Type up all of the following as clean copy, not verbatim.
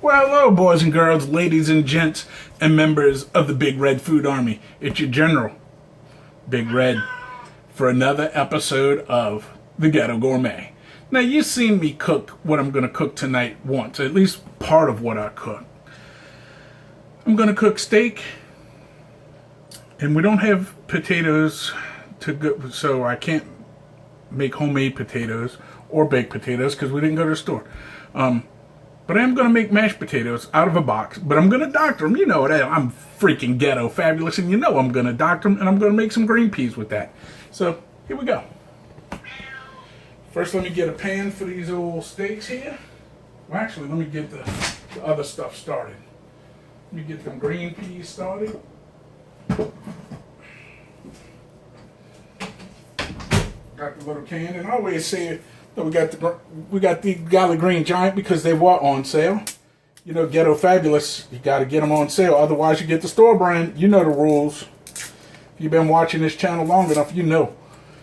Well, hello, boys and girls, ladies and gents, and members of the Big Red Food Army. It's your General, Big Red, for another episode of the Ghetto Gourmet. Now, you've seen me cook what I'm going to cook tonight once, at least part of what I cook. I'm going to cook steak, and we don't have potatoes to go, so I can't make homemade potatoes or baked potatoes because we didn't go to the store. But I am going to make mashed potatoes out of a box. But I'm going to doctor them. You know it. I'm freaking ghetto fabulous. And you know I'm going to doctor them. And I'm going to make some green peas with that. So, here we go. First, let me get a pan for these old steaks here. Well, actually, let me get the other stuff started. Let me get them green peas started. Got the little can. And I always say, we got the Golly Green Giant because they were on sale. You know, Ghetto Fabulous, you got to get them on sale. Otherwise, you get the store brand. You know the rules. If you've been watching this channel long enough, you know.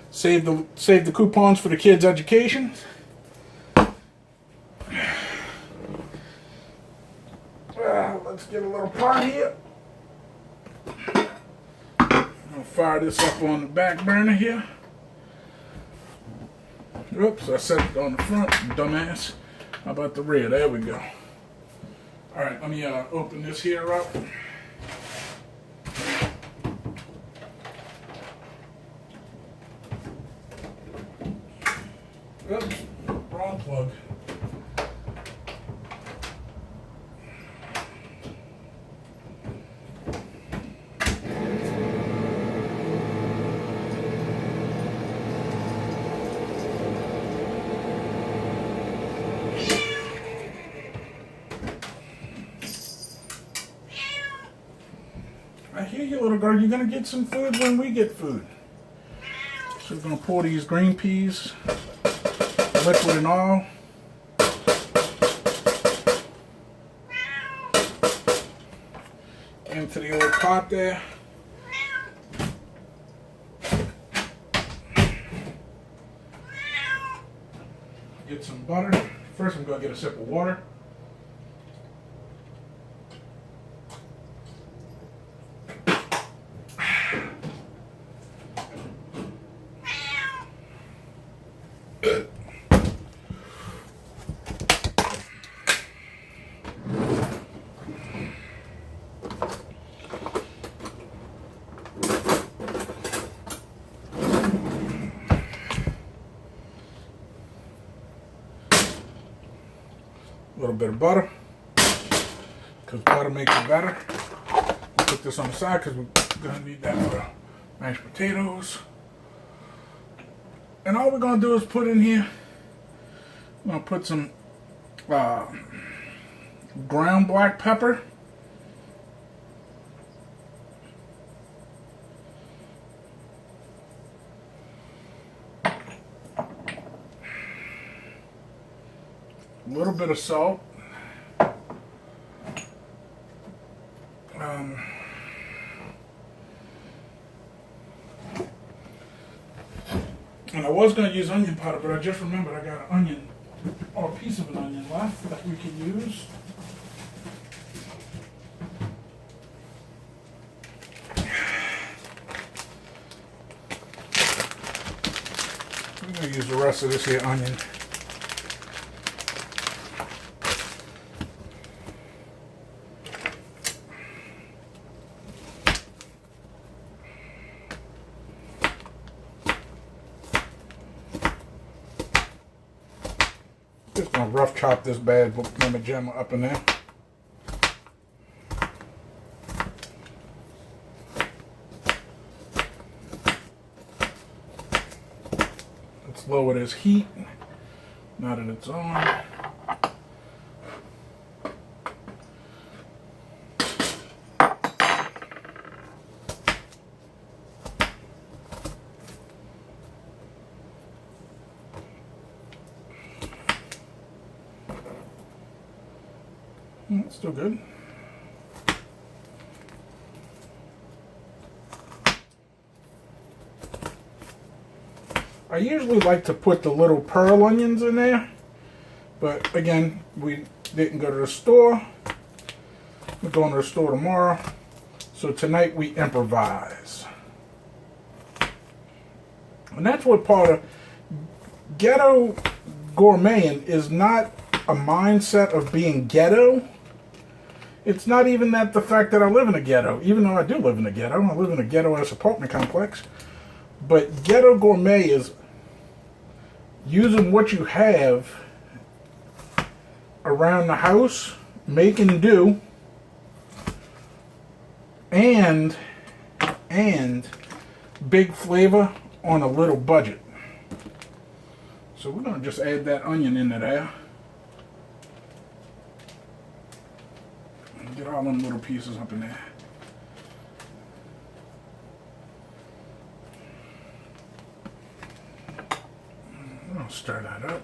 Save the coupons for the kids' education. Let's get a little pot here. I'll fire this up on the back burner here. Oops, I set it on the front, dumbass. How about the rear? There we go. Alright, let me open this here up. Oops, wrong plug. I hear you, little girl. You're going to get some food when we get food. So we're going to pour these green peas, liquid and all. Into the old pot there. Get some butter. First I'm going to get a sip of water. A little bit of butter, because butter makes it better. Put this on the side because we're going to need that for mashed potatoes. And all we're going to do is put in here, I'm going to put some ground black pepper. A little bit of salt. And I was going to use onion powder, but I just remembered I got an onion, or a piece of an onion left that we can use. We're going to use the rest of this here onion. gonna rough chop this bad mama jamma up in there. Let's lower this heat now that it's on. Still good. I usually like to put the little pearl onions in there, but again, we didn't go to the store. We're going to the store tomorrow, so tonight we improvise. And that's what part of ghetto gourmeting is, not a mindset of being ghetto. It's not even that the fact that I live in a ghetto, even though I do live in a ghetto. I live in a ghetto-ass apartment complex. But ghetto gourmet is using what you have around the house, making do, and big flavor on a little budget. So we're going to just add that onion into there. Get all them little pieces up in there. I'll stir that up.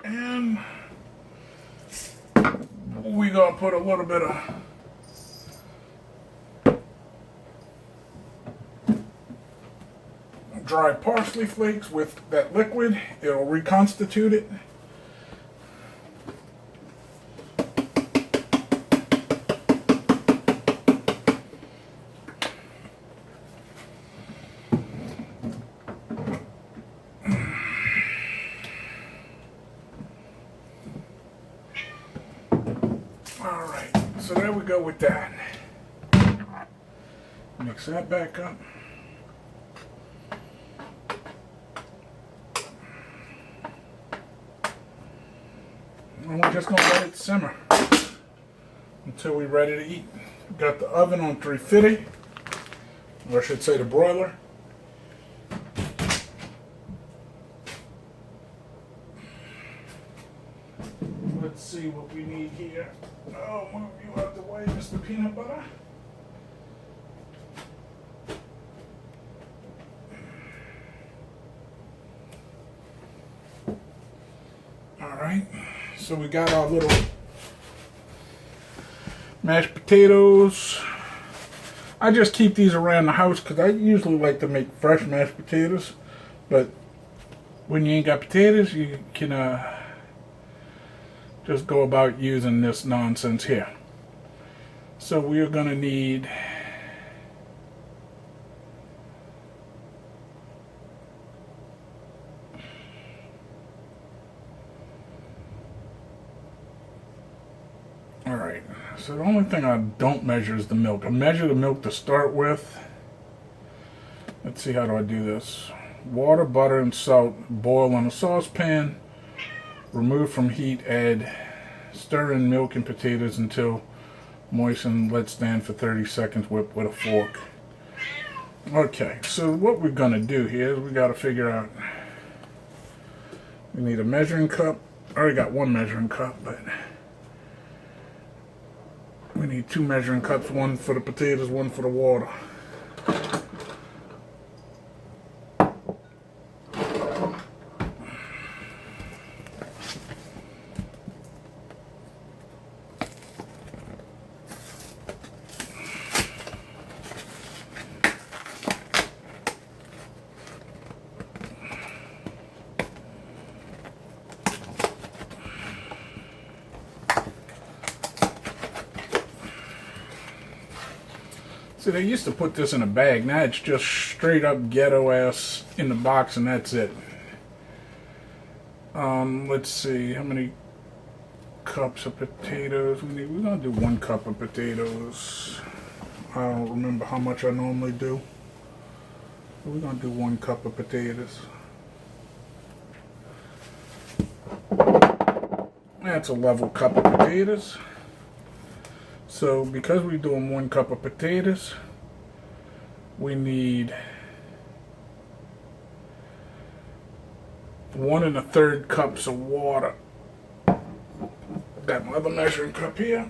And we're going to put a little bit of dry parsley flakes with that liquid. It'll reconstitute it. Alright, so there we go with that. Mix that back up. And we're just going to let it simmer until we're ready to eat. We've got the oven on 350, or I should say the broiler. Let's see what we need here. Oh, move you out the way, Mr. Peanut Butter. Alright, so we got our little mashed potatoes. I just keep these around the house because I usually like to make fresh mashed potatoes. But when you ain't got potatoes, you can just go about using this nonsense here. So we're going to need alright, so the only thing I don't measure is the milk. I measure the milk to start with. Let's see, how do I do this? Water, butter, and salt boil in a saucepan. Remove from heat, add, stir in milk and potatoes until moisten, let stand for 30 seconds, whip with a fork. Okay, so what we're going to do here is we got to figure out, we need a measuring cup. I already got one measuring cup, but we need two measuring cups, one for the potatoes, one for the water. See, they used to put this in a bag. Now it's just straight up ghetto ass in the box, and that's it. Let's see, how many cups of potatoes we need? We're gonna do 1 cup of potatoes. I don't remember how much I normally do. We're going to do 1 cup of potatoes. That's a level cup of potatoes. So because we're doing 1 cup of potatoes, we need 1 1/3 cups of water. Got my other measuring cup here.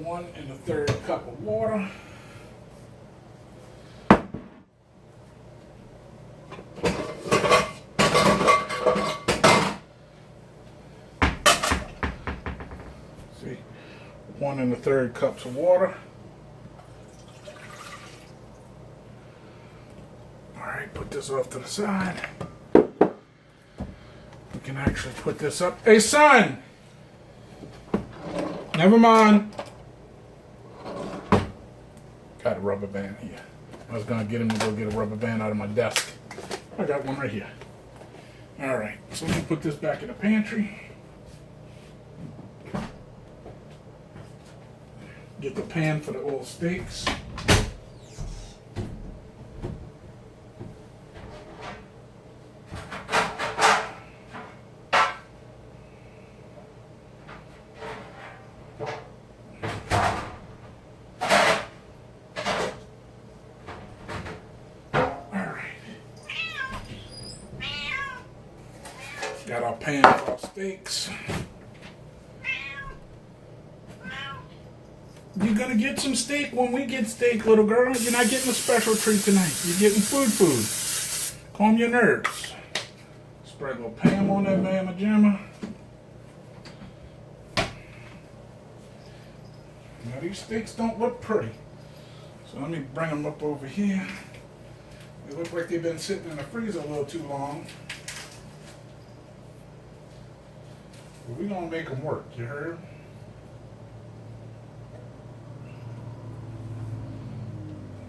1 1/3 cup of water. See, 1 1/3 cups of water. All right, put this off to the side. We can actually put this up. Hey, son! Never mind. Got a rubber band here. I was gonna get him to go get a rubber band out of my desk. I got one right here. All right, so let me put this back in the pantry. Get the pan for the oil steaks. Got our pan for our steaks. You're gonna get some steak when we get steak, little girl. You're not getting a special treat tonight. You're getting food. Calm your nerves. Spread a little Pam on that mamma jamma. Now these steaks don't look pretty. So let me bring them up over here. They look like they've been sitting in the freezer a little too long. But we're gonna make them work, you heard?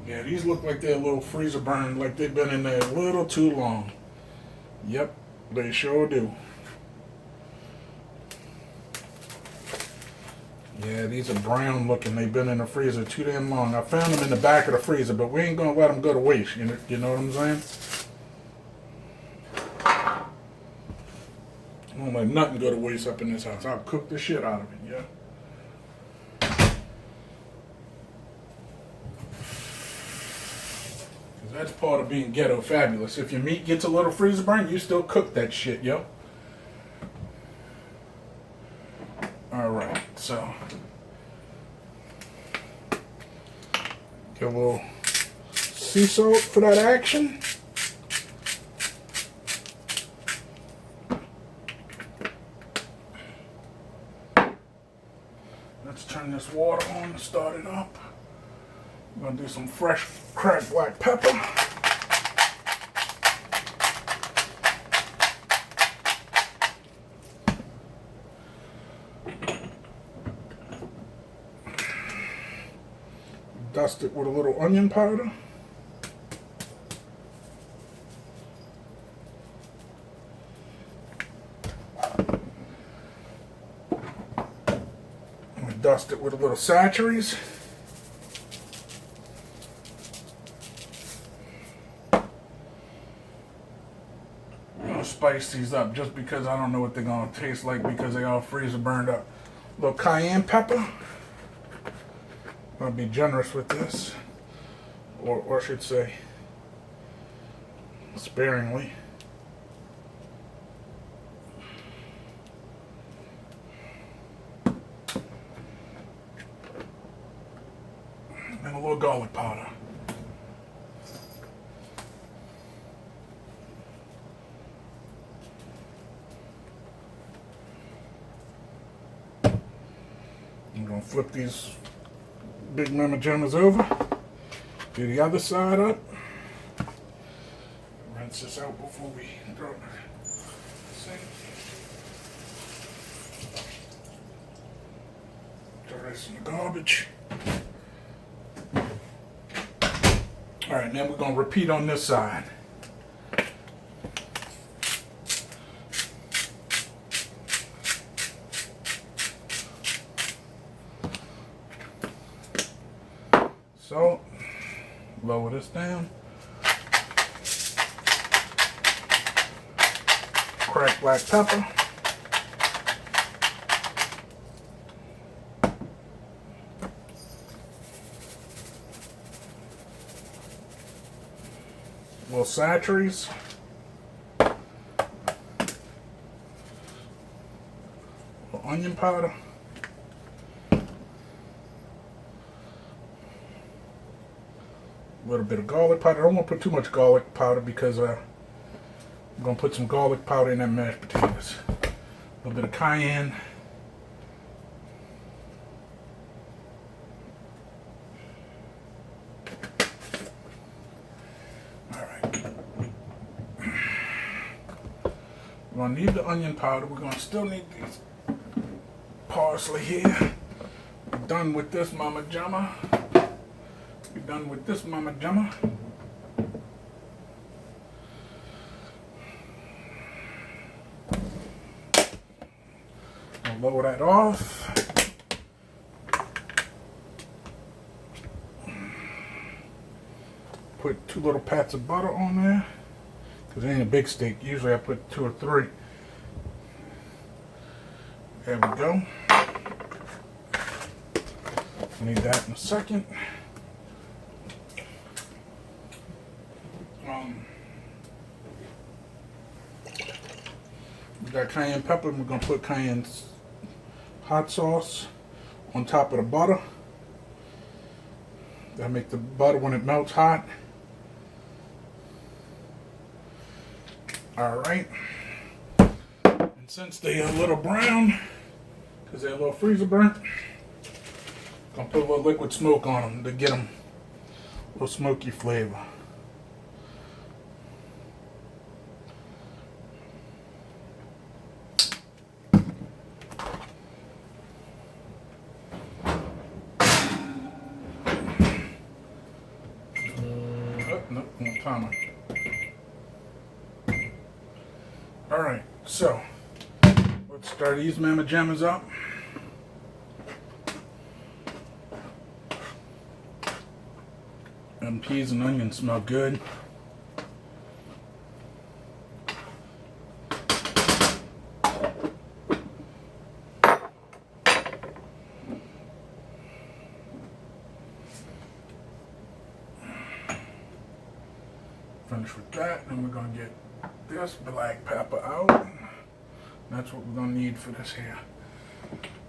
Yeah, these look like they're a little freezer burned, like they've been in there a little too long. Yep, they sure do. Yeah, these are brown looking. They've been in the freezer too damn long. I found them in the back of the freezer, but we ain't gonna let them go to waste. You know what I'm saying? I don't let nothing go to waste up in this house. I'll cook the shit out of it, yeah? Because that's part of being ghetto fabulous. If your meat gets a little freezer burn, you still cook that shit, yo. Alright, so. Get a little sea salt for that action. Let's turn this water on and start it up. I'm going to do some fresh cracked black pepper. Dust it with a little onion powder. Dust it with a little sachets. I'm gonna spice these up just because I don't know what they're gonna taste like because they all freezer burned up. A little cayenne pepper. I'm gonna be generous with this, or I should say, sparingly. And a little garlic powder. I'm going to flip these big mama jammas over. Do the other side up. Rinse this out before we throw it in the sink. Throw this in the garbage. Alright, now we're going to repeat on this side. lower this down. Cracked black pepper. Little sachets. Little onion powder. A little bit of garlic powder. I don't want to put too much garlic powder because I'm going to put some garlic powder in that mashed potatoes. A little bit of cayenne. We're going to need the onion powder. We're going to still need these parsley here. We're done with this mama jamma. We're done with this mama jamma. I'll lower that off. Put 2 little pats of butter on there. Because it ain't a big steak. Usually I put 2 or 3. There we go. Need that in a second. We got cayenne pepper. We're going to put cayenne hot sauce on top of the butter. That'll make the butter, when it melts, hot. Alright, and since they're a little brown, because they're a little freezer burnt, I'm going to put a little liquid smoke on them to get them a little smoky flavor. Oh, no, no timer. Alright, so let's start these mama jammas up. Them peas and onions smell good. Finish with that, and we're going to get this black pepper out. That's what we're going to need for this here.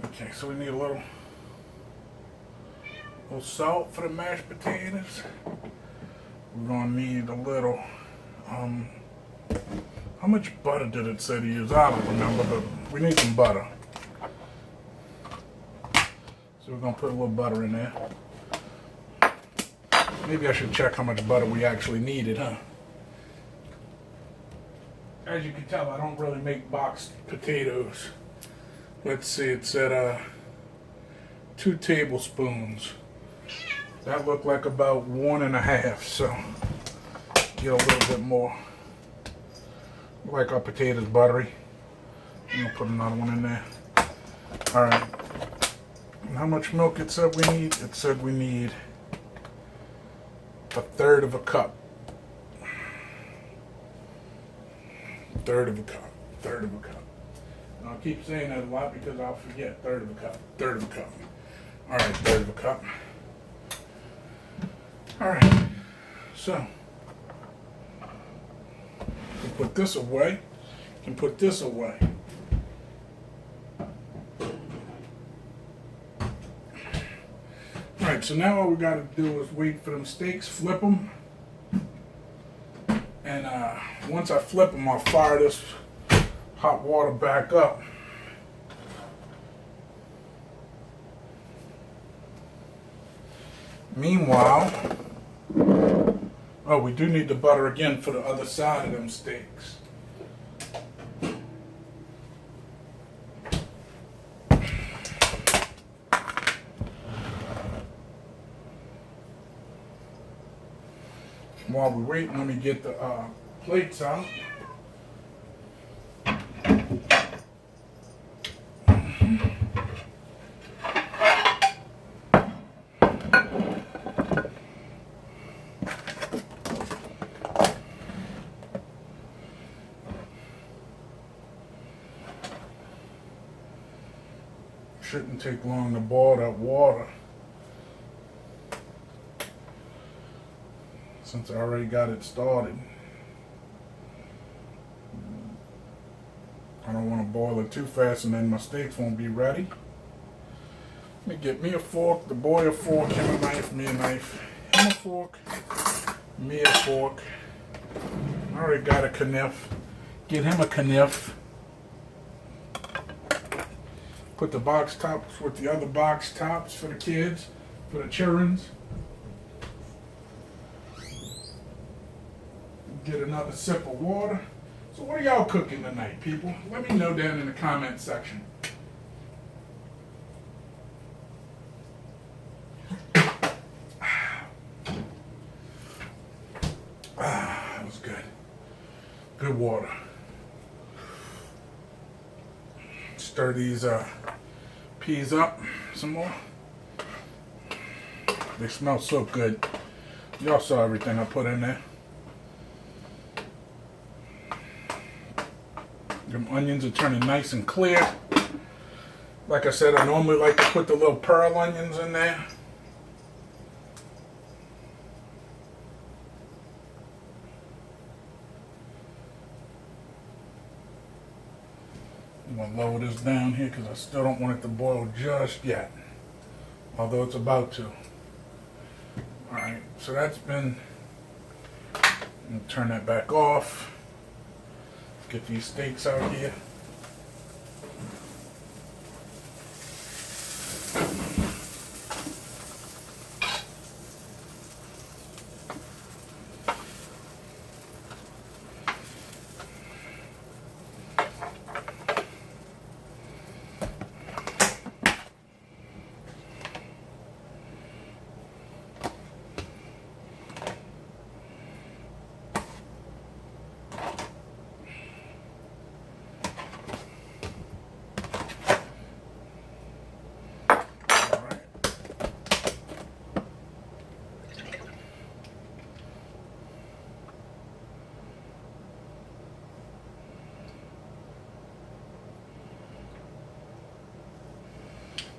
Okay, so we need a little salt for the mashed potatoes. We're going to need a little, how much butter did it say to use? I don't remember, but we need some butter. So we're going to put a little butter in there. Maybe I should check how much butter we actually needed, huh? As you can tell, I don't really make boxed potatoes. Let's see, it's at 2 tablespoons. That looked like about 1.5, so get a little bit more. Like our potatoes buttery. I'm gonna put another one in there. Alright. And how much milk it said we need? It said we need 1/3 of a cup. 1/3 of a cup. 1/3 of a cup. And I'll keep saying that a lot because I'll forget. 1/3 of a cup. 1/3 of a cup. Alright, 1/3 of a cup. Alright. So you can put this away. You can put this away. Alright, so now all we gotta do is wait for them steaks, flip them. And once I flip them, I'll fire this hot water back up. Meanwhile, oh, we do need the butter again for the other side of them steaks. While we wait, let me get the plates out. Shouldn't take long to boil that water, since I already got it started. I don't want to boil it too fast and then my steaks won't be ready. Let me get me a fork, the boy a fork, him a knife, me a knife, him a fork, me a fork. I already got a kniff. Get him a kniff. Put the box tops with the other box tops for the kids, for the childrens. Get another sip of water. So what are y'all cooking tonight, people? Let me know down in the comment section. That was good. Good water. Stir these peas up some more. They smell so good. Y'all saw everything I put in there. Them onions are turning nice and clear. Like I said, I normally like to put the little pearl onions in there. I'm going to lower this down here because I still don't want it to boil just yet. Although it's about to. Alright, so that's been... I'm going to turn that back off. Get these steaks out here.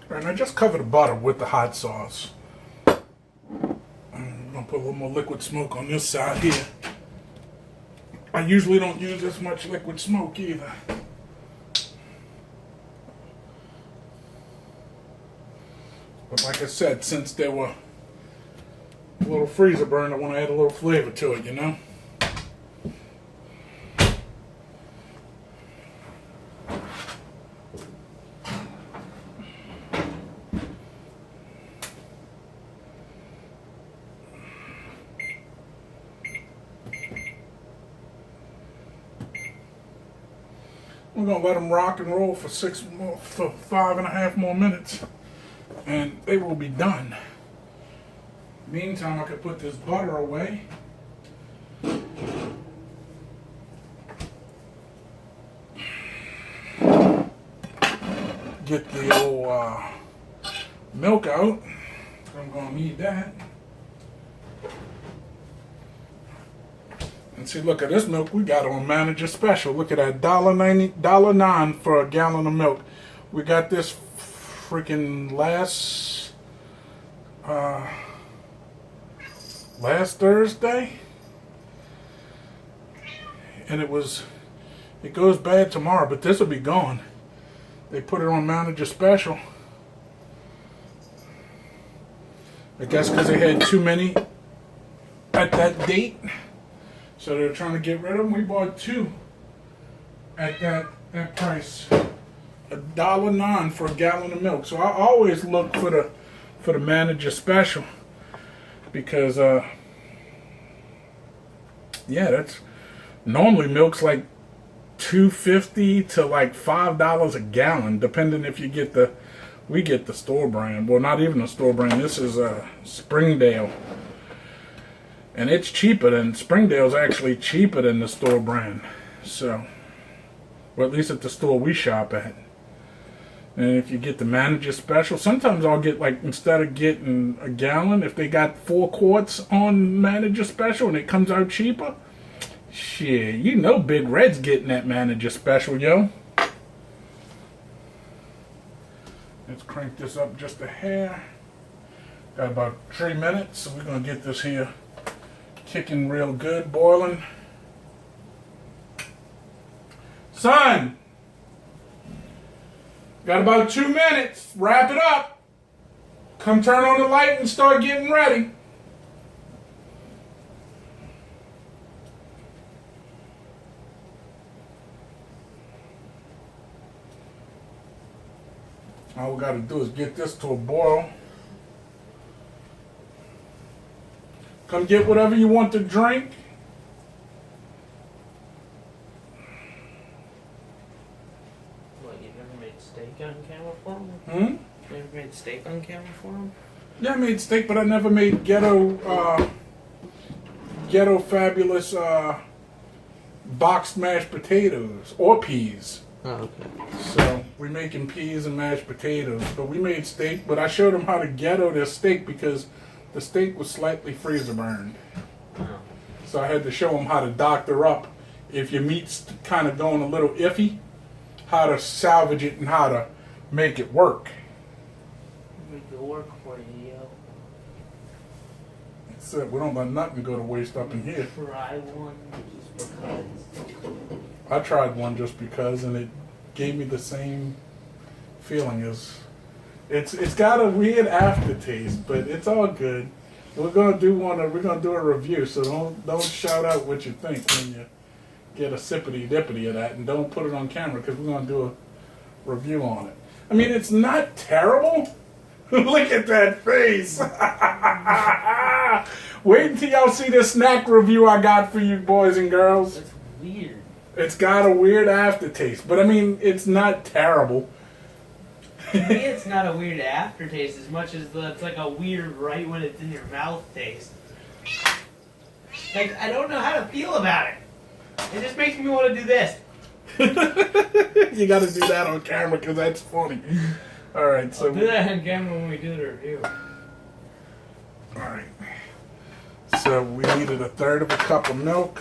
And I just covered the butter with the hot sauce. I'm going to put a little more liquid smoke on this side here. I usually don't use this much liquid smoke either. But like I said, since there were a little freezer burn, I want to add a little flavor to it, you know? We're gonna let them rock and roll for 5.5 more minutes, and they will be done. Meantime, I could put this butter away. Get the old milk out. I'm gonna need that. And see, look at this milk we got on Manager Special. Look at that, $1.90 for a gallon of milk. We got this freaking last Thursday, and it goes bad tomorrow, but this will be gone. They put it on Manager Special. I guess because they had too many at that date. So they're trying to get rid of them. We bought 2 at that price, $1.09 for a gallon of milk. So I always look for the Manager Special because yeah, that's normally milk's like $2.50 to like $5 a gallon, depending if you get we get the store brand. Well, not even the store brand. This is Springdale. And it's cheaper than, Springdale's actually cheaper than the store brand. So, or at least at the store we shop at. And if you get the Manager Special, sometimes I'll get, like, instead of getting a gallon, if they got 4 quarts on Manager Special and it comes out cheaper, shit, you know Big Red's getting that Manager Special, yo. It's crank this up just a hair. Got about 3 minutes, so we're going to get this here kicking real good, boiling. Son! Got about 2 minutes. Wrap it up. Come turn on the light and start getting ready. All we got to do is get this to a boil. Come get whatever you want to drink. What, you never made steak on camera for him? Hmm? You never made steak on camera for him? Yeah, I made steak, but I never made ghetto fabulous boxed mashed potatoes or peas. Oh, okay. So we're making peas and mashed potatoes, but we made steak. But I showed them how to ghetto their steak because the steak was slightly freezer burned. Oh. So I had to show them how to doctor up if your meat's kind of going a little iffy, how to salvage it and how to make it work. Make it work for you, yo. Except we don't let nothing go to waste up in here. Try one just because. I tried one just because, and it gave me the same feeling as it's got a weird aftertaste, but it's all good. We're gonna do a review, so don't shout out what you think when you get a sippity dippity of that, and don't put it on camera because we're gonna do a review on it. I mean, it's not terrible. Look at that face. Wait until y'all see this snack review I got for you boys and girls. That's weird. It's got a weird aftertaste, but I mean, it's not terrible. To me, it's not a weird aftertaste as much as it's like a weird right when it's in your mouth taste. Like, I don't know how to feel about it. It just makes me want to do this. You got to do that on camera because that's funny. All right, so I'll do that on camera when we do the review. All right. So we needed 1/3 of a cup of milk.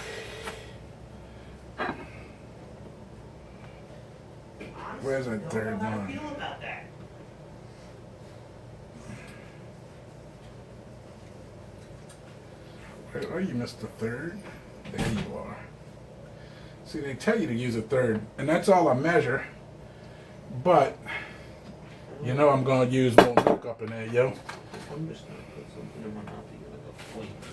Where's that third I don't know how one? to feel about that. Where are you, Mr. Third? There you are. See, they tell you to use 1/3, and that's all I measure. But you know I'm gonna use more milk up in there, yo. I'm just gonna put something in my mouth to give it a flavor.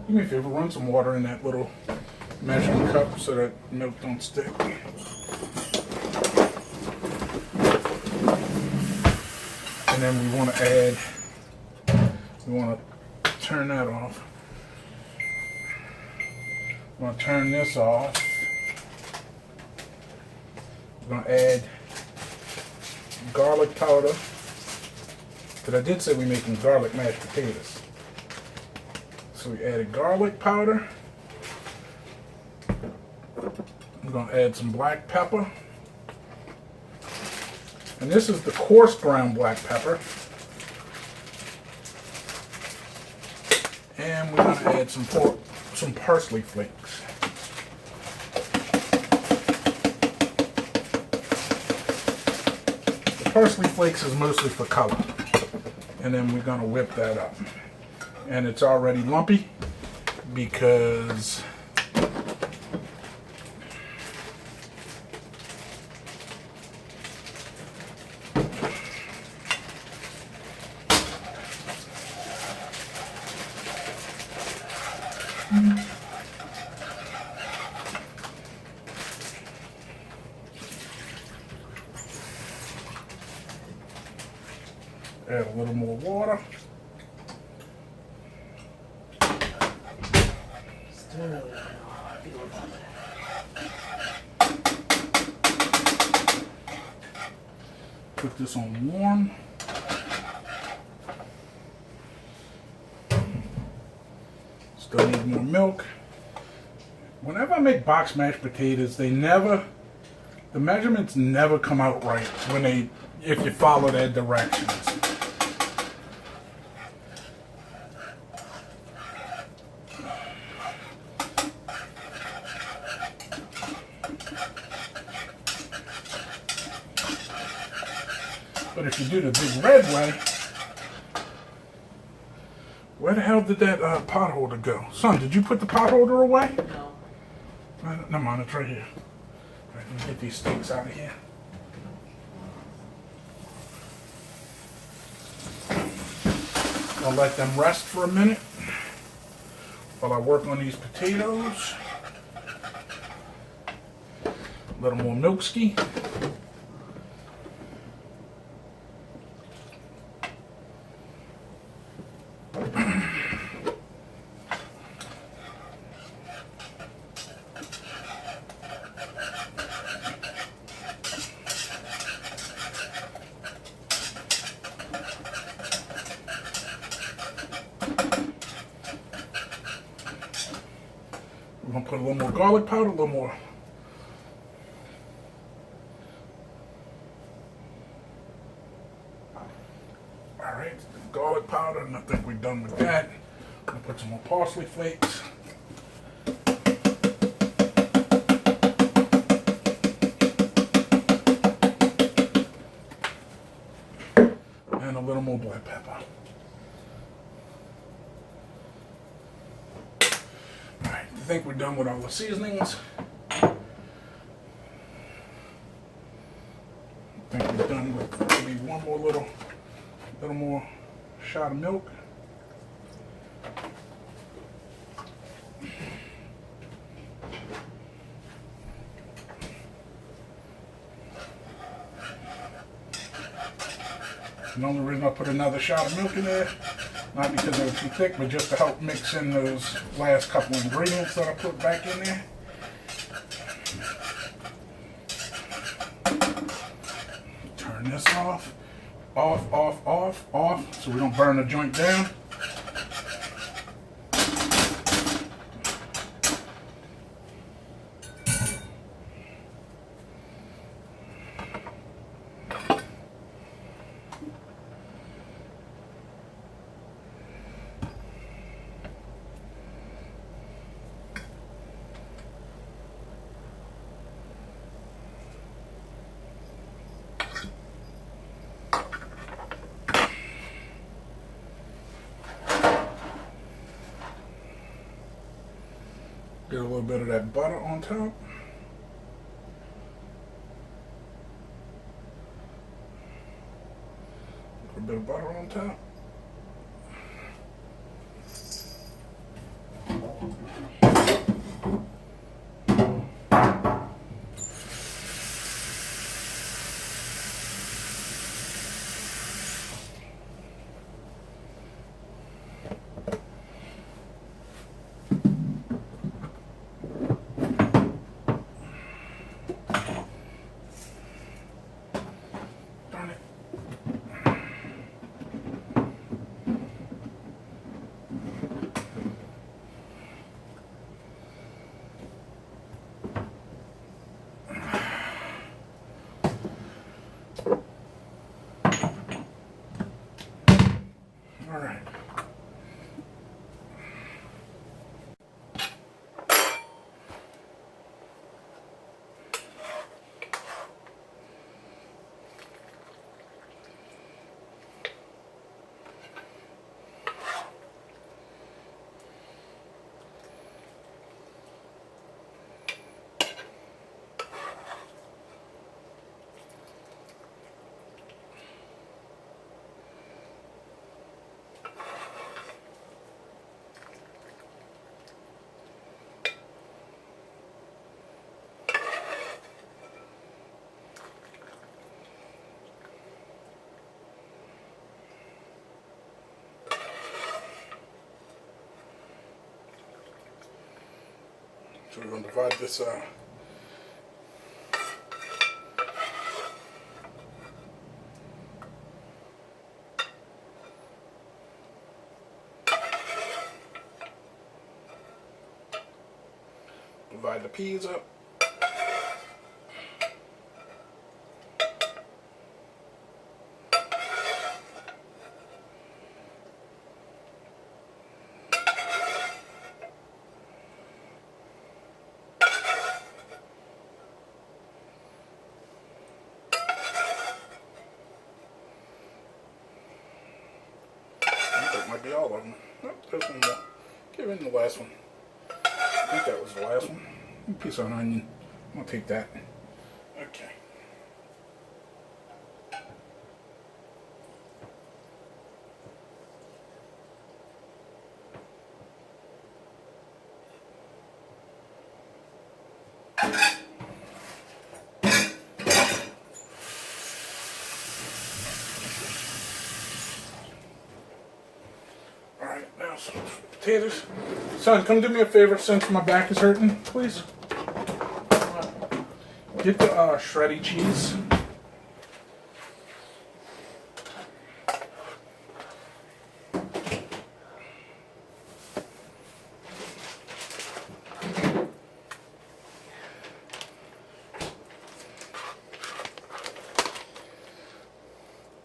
Do me a favor, run some water in that little measuring cup so that milk don't stick. And then we want to turn that off. We're going to turn this off. We're going to add garlic powder. Because I did say we're making garlic mashed potatoes. So we added garlic powder. I'm going to add some black pepper. And this is the coarse ground black pepper. And we're going to add some parsley flakes. The parsley flakes is mostly for color. And then we're going to whip that up. And it's already lumpy because add a little more water. Still really don't know how I feel about that. Put this on warm. Still need more milk. Whenever I make boxed mashed potatoes, the measurements never come out right if you follow their directions. But if you do the big red way, where the hell did that pot holder go? Son, did you put the pot holder away? No. Never mind, it's right here. All right, let me get these steaks out of here. I'll let them rest for a minute while I work on these potatoes. A little more milk ski. We're gonna put a little more garlic powder, a little more. All right, garlic powder, and I think we're done with that. I'm gonna put some more parsley flakes. And a little more black pepper. I think we're done with all the seasonings. I think we're done with maybe one more little more shot of milk. And the only reason I put another shot of milk in there, not because they were too thick, but just to help mix in those last couple of ingredients that I put back in there. Turn this off, off, so we don't burn the joint down. Get a little bit of that butter on top. A bit of butter on top. All right. So we're going to divide this divide the peas up. be all of them. Oh, there's one more. Give in the last one. I think that was the last one. A piece of onion. I'll take that. Okay. Alright, now some potatoes. Son, come do me a favor since my back is hurting, please. Get the shreddy cheese.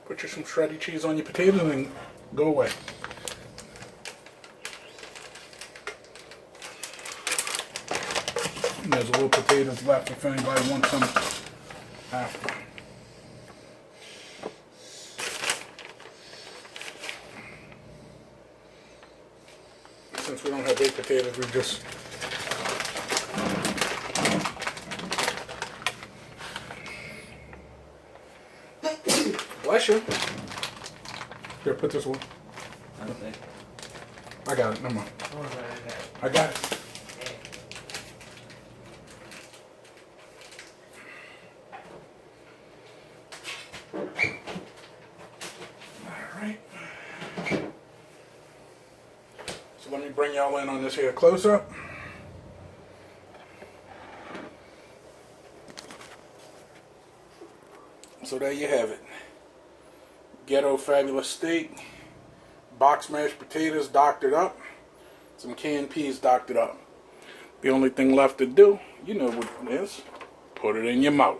Put some shreddy cheese on your potatoes and go away. And there's a little potatoes left if anybody wants some after. Since we don't have baked potatoes, we just bless you. Here, put this one. I got it. Never mind. I got it. Alright. So let me bring y'all in on this here close up. So there you have it. Ghetto fabulous steak, box mashed potatoes doctored up, some canned peas doctored up. The only thing left to do, you know what it is, put it in your mouth.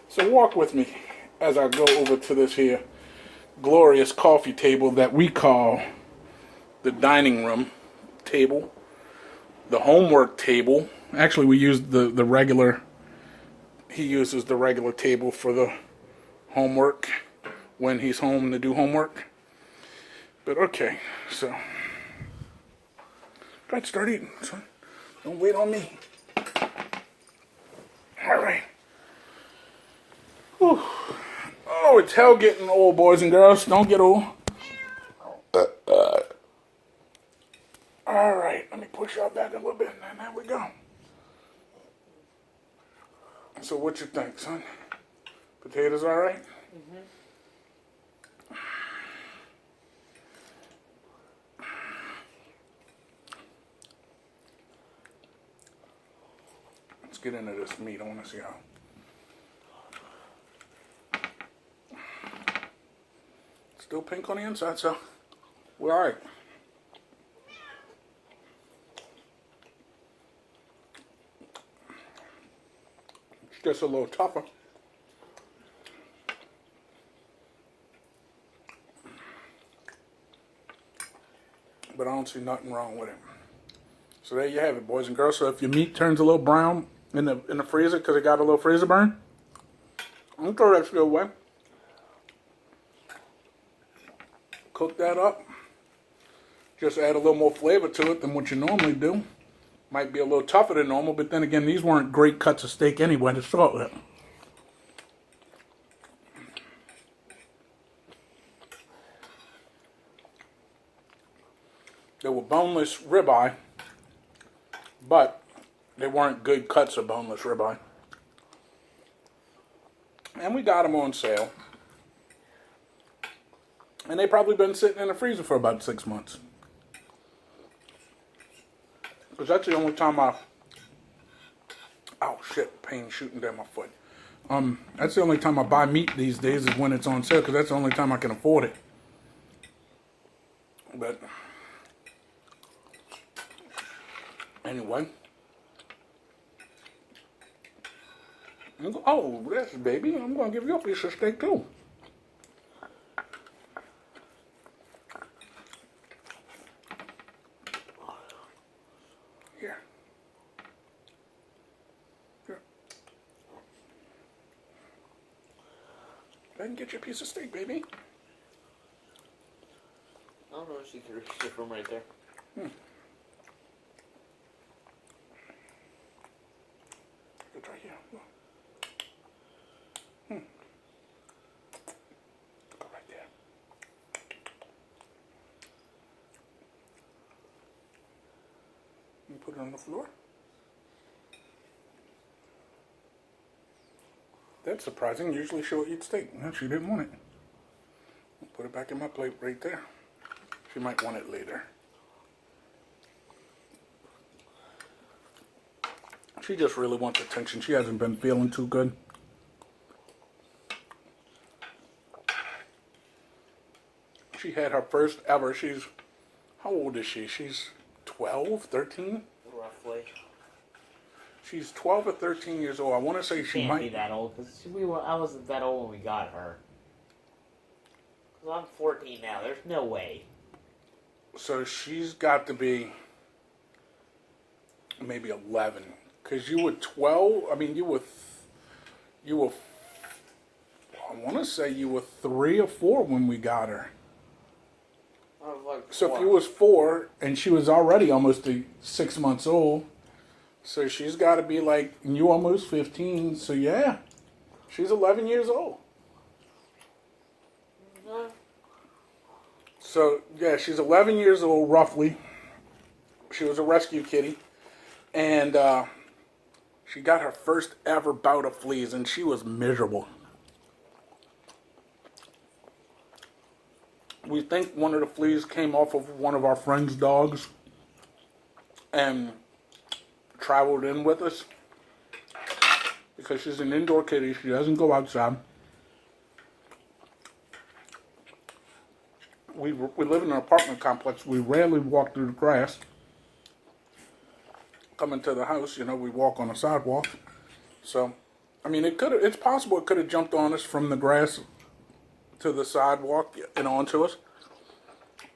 So walk with me as I go over to this here glorious coffee table that we call the dining room table, the homework table. Actually, we use the regular, he uses the regular table for the homework when he's home to do homework. But okay, so go ahead, start eating, son. Don't wait on me. All right. Whew. Oh, it's hell getting old, boys and girls. Don't get old. All right, let me push y'all back a little bit, and there we go. So what you think, son? Potatoes all right? Mm-hmm. Let's get into this meat. I want to see how. Still pink on the inside, so we're all right. It's just a little tougher. But I don't see nothing wrong with it. So there you have it, boys and girls. So if your meat turns a little brown in the freezer because it got a little freezer burn, I'm gonna throw that shit away. Cook that up. Just add a little more flavor to it than what you normally do. Might be a little tougher than normal, but then again, these weren't great cuts of steak anyway to start with. They were boneless ribeye, but they weren't good cuts of boneless ribeye. And we got them on sale. And they probably been sitting in the freezer for about 6 months. Because that's the only time oh shit, pain shooting down my foot. That's the only time I buy meat these days is when it's on sale, because that's the only time I can afford it. But anyway. Oh, this baby, I'm going to give you a piece of steak too. Here. Here. Go ahead and get your piece of steak, baby. I don't know, She could reach it from right there. It's right here. Go right there. You put it on the floor. That's surprising. Usually she'll eat steak. No, she didn't want it. Put it back in my plate right there. She might want it later. She just really wants attention. She hasn't been feeling too good. She had her first ever. How old is she? She's 12, 13? Roughly. She's 12 or 13 years old. I want to say she might be that old, because I wasn't that old when we got her. Because I'm 14 now. There's no way. So she's got to be maybe 11. Because you were 12. I mean, you were, I want to say you were 3 or 4 when we got her. I was like So 4. if you was 4 and she was already almost 6 months old, so she's got to be like, and you almost 15. So yeah, she's 11 years old. So yeah, she's 11 years old roughly. She was a rescue kitty, and she got her first ever bout of fleas, and she was miserable. We think one of the fleas came off of one of our friend's dogs and traveled in with us because she's an indoor kitty. She doesn't go outside. We live in an apartment complex. We rarely walk through the grass. Coming to the house, we walk on a sidewalk. So, I mean, it's possible it could have jumped on us from the grass to the sidewalk and onto us.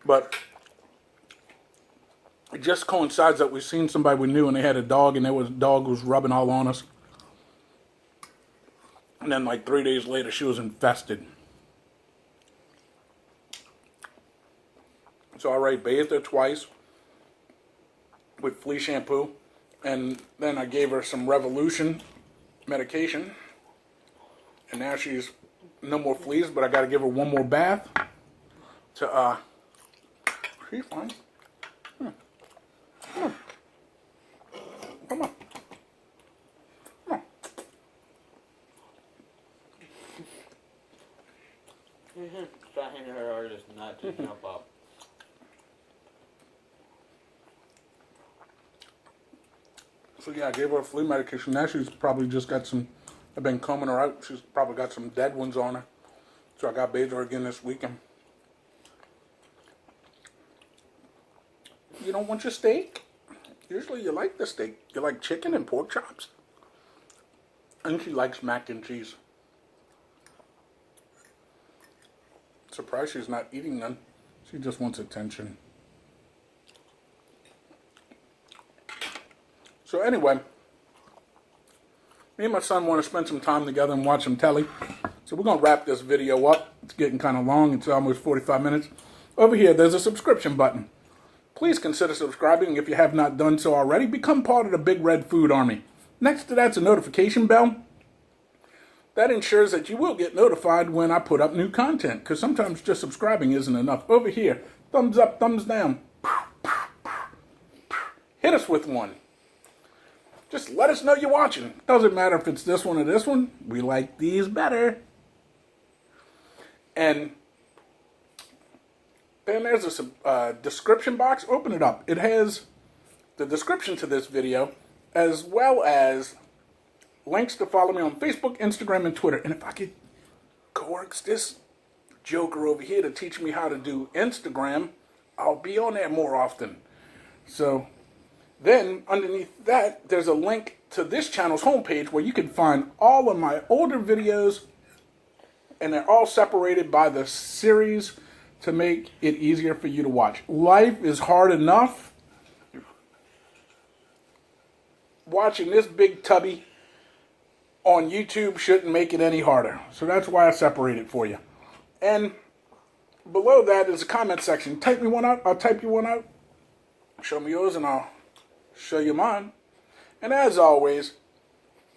But it just coincides that we seen somebody we knew and they had a dog, and dog was rubbing all on us. And then like 3 days later, she was infested. So I already bathed her twice with flea shampoo. And then I gave her some Revolution medication. And now she's no more fleas, but I got to give her one more bath. She's fine. Come on. Come on. Trying her hardest not to jump up. So yeah, I gave her a flea medication. Now she's probably just got some, I've been combing her out. She's probably got some dead ones on her. So I got to bathe her again this weekend. You don't want your steak? Usually you like the steak. You like chicken and pork chops. And she likes mac and cheese. Surprised she's not eating none. She just wants attention. So anyway, me and my son want to spend some time together and watch some telly. So we're going to wrap this video up. It's getting kind of long. It's almost 45 minutes. Over here, there's a subscription button. Please consider subscribing if you have not done so already. Become part of the Big Red Food Army. Next to that's a notification bell. That ensures that you will get notified when I put up new content, because sometimes just subscribing isn't enough. Over here, thumbs up, thumbs down. Hit us with one. Just let us know you're watching. Doesn't matter if it's this one or this one. We like these better. And then there's a description box. Open it up. It has the description to this video, as well as links to follow me on Facebook, Instagram, and Twitter. And if I could coax this joker over here to teach me how to do Instagram, I'll be on there more often. So then underneath that, there's a link to this channel's homepage where you can find all of my older videos, and they're all separated by the series to make it easier for you to watch. Life is hard enough. Watching this big tubby on YouTube shouldn't make it any harder. So that's why I separate it for you. And below that is a comment section. Type me one out. I'll type you one out. Show me yours and I'll show you mine. And as always,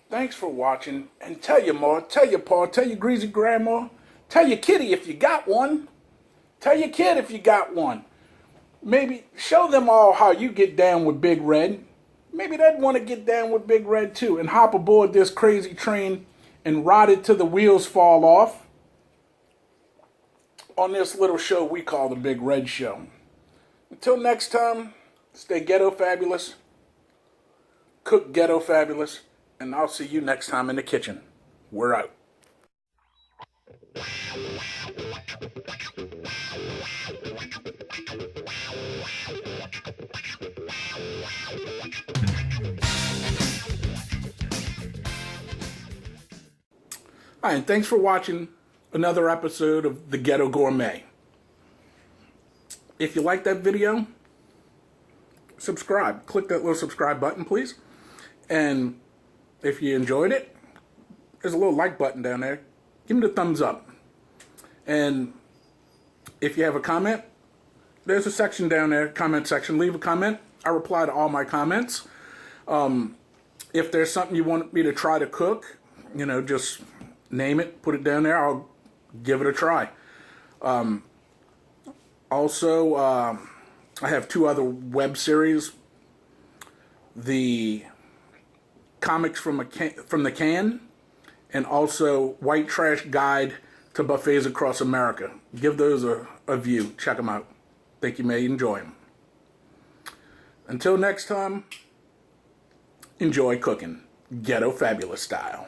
thanks for watching. And tell your ma, tell your pa, tell your greasy grandma, tell your kitty if you got one. Tell your kid if you got one. Maybe show them all how you get down with Big Red. Maybe they'd want to get down with Big Red too and hop aboard this crazy train and ride it till the wheels fall off on this little show we call the Big Red Show. Until next time, stay ghetto fabulous, cook ghetto fabulous, and I'll see you next time in the kitchen. We're out. Hi, and thanks for watching another episode of the Ghetto Gourmet. If you like that video, subscribe. Click that little subscribe button, please. And if you enjoyed it, there's a little like button down there. Give me the thumbs up. And if you have a comment, there's a section down there, comment section. Leave a comment. I reply to all my comments. If there's something you want me to try to cook, just name it, put it down there. I'll give it a try. Also, I have 2 other web series. The Comics from the Can, and also White Trash Guide to Buffets Across America. Give those a view. Check them out. Think you may enjoy them. Until next time, enjoy cooking Ghetto Fabulous style.